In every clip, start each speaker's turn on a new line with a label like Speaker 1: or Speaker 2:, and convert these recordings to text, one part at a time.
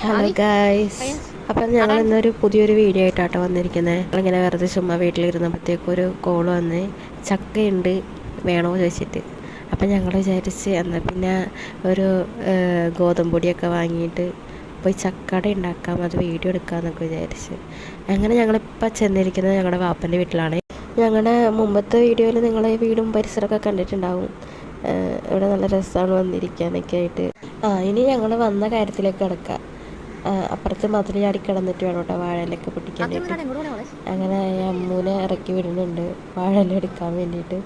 Speaker 1: Hello guys, അപ്പം ഞങ്ങൾ ഇന്നൊരു പുതിയൊരു വീഡിയോ ആയിട്ടാട്ടോ വന്നിരിക്കുന്നത്. ഞങ്ങളിങ്ങനെ വെറുതെ ചുമ്മാ വീട്ടിലിരുന്നപ്പോഴത്തേക്കും ഒരു കോൾ വന്ന് ചക്കയുണ്ട് വേണോ ചോദിച്ചിട്ട്. അപ്പം ഞങ്ങൾ വിചാരിച്ച് എന്നാൽ പിന്നെ ഒരു ഗോതമ്പൊടിയൊക്കെ വാങ്ങിയിട്ട് പോയി ചക്കട ഉണ്ടാക്കാം, അത് വീഡിയോ എടുക്കാമെന്നൊക്കെ വിചാരിച്ച്. അങ്ങനെ ഞങ്ങളിപ്പോൾ ചെന്നിരിക്കുന്നത് ഞങ്ങളുടെ വാപ്പൻ്റെ വീട്ടിലാണ്. ഞങ്ങളുടെ മുമ്പത്തെ വീഡിയോയിൽ നിങ്ങൾ ഈ വീടും പരിസരമൊക്കെ കണ്ടിട്ടുണ്ടാവും. ഇവിടെ നല്ല രസമാണ് വന്നിരിക്കാനൊക്കെ ആയിട്ട്. ഇനി ഞങ്ങൾ വന്ന കാര്യത്തിലേക്ക് കിടക്കാം. അപ്പുറത്ത് മതിൽ ചാടി കിടന്നിട്ട് വേണം കേട്ടോ വാഴയിലൊക്കെ പൊട്ടിക്കാനായിട്ട്. അങ്ങനെ അമ്മൂനെ ഇറക്കി വിടുന്നുണ്ട് വാഴയില എടുക്കാൻ വേണ്ടിയിട്ട്.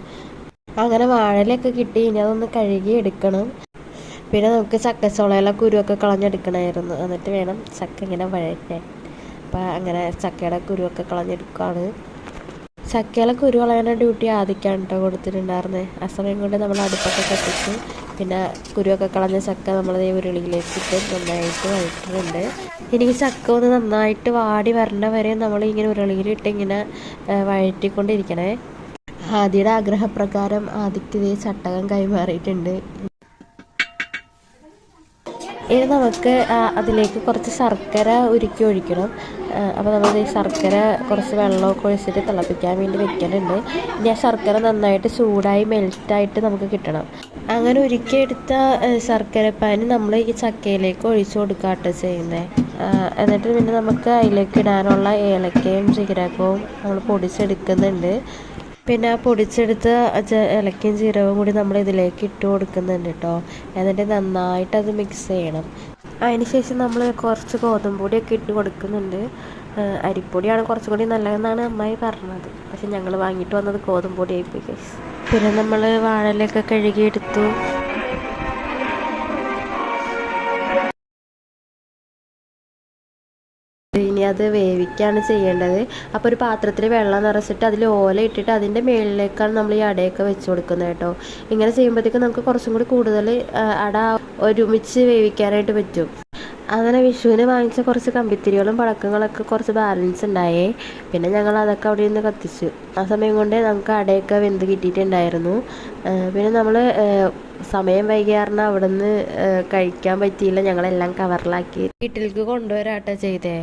Speaker 1: അങ്ങനെ വാഴയിലൊക്കെ കിട്ടി, ഇനി അതൊന്ന് കഴുകി എടുക്കണം. പിന്നെ നമുക്ക് ചക്കച്ചോളയിലെ കുരുവൊക്കെ കളഞ്ഞെടുക്കണമായിരുന്നു, എന്നിട്ട് വേണം ചക്ക ഇങ്ങനെ വഴറ്റാൻ. അപ്പം അങ്ങനെ ചക്കയുടെ കുരുവൊക്കെ കളഞ്ഞെടുക്കുകയാണ്. ചക്കയിലെ കുരു കളയാൻ ഡ്യൂട്ടി ആദ്യക്കാണ് കേട്ടോ കൊടുത്തിട്ടുണ്ടായിരുന്നത്. ആ സമയം കൊണ്ട് നമ്മൾ അടുപ്പൊക്കെ കത്തിച്ച് പിന്നെ കുരുവൊക്കെ കളഞ്ഞ ചക്ക നമ്മൾ ഉരുളിയിലേക്ക് ഇട്ട് നന്നായിട്ട് വഴറ്റുന്നുണ്ട്. എനിക്ക് ചക്ക ഒന്ന് നന്നായിട്ട് വാടി വരേണ്ട വരെ നമ്മളിങ്ങനെ ഉരുളിയിലിട്ട് ഇങ്ങനെ വഴറ്റിക്കൊണ്ടിരിക്കണേ. ആദിയുടെ ആഗ്രഹപ്രകാരം ആദിക്ക് ഇതേ ചട്ടകം കൈമാറിയിട്ടുണ്ട്. ഇനി നമുക്ക് അതിലേക്ക് കുറച്ച് ശർക്കര ഉരുക്കി ഒഴിക്കണം. അപ്പോൾ നമ്മൾ ഈ ശർക്കര കുറച്ച് വെള്ളമൊക്കെ ഒഴിച്ചിട്ട് തിളപ്പിക്കാൻ വേണ്ടി വെക്കുന്നുണ്ട്. ഇനി ആ ശർക്കര നന്നായിട്ട് ചൂടായി മെൽറ്റായിട്ട് നമുക്ക് കിട്ടണം. അങ്ങനെ ഉരുക്കിയെടുത്ത ശർക്കരപ്പാനി നമ്മൾ ഈ ചക്കയിലേക്ക് ഒഴിച്ചു കൊടുക്കാട്ടോ ചെയ്യുന്നത്. എന്നിട്ട് പിന്നെ നമുക്ക് അതിലേക്ക് ഇടാനുള്ള ഏലക്കയും ജീരകവും നമ്മൾ പൊടിച്ചെടുക്കുന്നുണ്ട്. പിന്നെ ആ പൊടിച്ചെടുത്ത ഏലക്കയും ജീരകവും കൂടി നമ്മൾ ഇതിലേക്ക് ഇട്ട് കൊടുക്കുന്നുണ്ട് കേട്ടോ. എന്നിട്ട് നന്നായിട്ട് അത് മിക്സ് ചെയ്യണം. അതിനുശേഷം നമ്മൾ കുറച്ച് ഗോതമ്പൊടിയൊക്കെ ഇട്ട് കൊടുക്കുന്നുണ്ട്. അരിപ്പൊടിയാണ് കുറച്ചും കൂടി നല്ലതെന്നാണ് അമ്മായി പറഞ്ഞത്. പക്ഷെ ഞങ്ങൾ വാങ്ങിയിട്ട് വന്നത് ഗോതമ്പൊടി ആയിപ്പോയി. പിന്നെ നമ്മൾ വാഴയിലൊക്കെ കഴുകിയെടുത്തു. ഇനി അത് വേവിക്കുകയാണ് ചെയ്യേണ്ടത്. അപ്പോൾ ഒരു പാത്രത്തിൽ വെള്ളം നിറച്ചിട്ട് അതിൽ ഓല ഇട്ടിട്ട് അതിൻ്റെ മുകളിലേക്കാണ് നമ്മൾ ഈ അടയൊക്കെ വെച്ച് കൊടുക്കുന്നത് കേട്ടോ. ഇങ്ങനെ ചെയ്യുമ്പോഴത്തേക്കും നമുക്ക് കുറച്ചും കൂടി കൂടുതൽ അട ഒരുമിച്ച് വേവിക്കാനായിട്ട് പറ്റും. അങ്ങനെ വിഷുവിന് വാങ്ങിച്ച കുറച്ച് കമ്പിത്തിരികളും പടക്കങ്ങളൊക്കെ കുറച്ച് ബാലൻസ് ഉണ്ടായേ. പിന്നെ ഞങ്ങൾ അതൊക്കെ അവിടെ നിന്ന് കത്തിച്ചു. ആ സമയം കൊണ്ട് നമുക്ക് അടയൊക്കെ വെന്ത് കിട്ടിയിട്ടുണ്ടായിരുന്നു. പിന്നെ നമ്മൾ സമയം വൈകിയാറിന് അവിടെ നിന്ന് കഴിക്കാൻ പറ്റിയില്ല. ഞങ്ങളെല്ലാം കവറിലാക്കി വീട്ടിലേക്ക് കൊണ്ടുവരാട്ടോ ചെയ്തേ.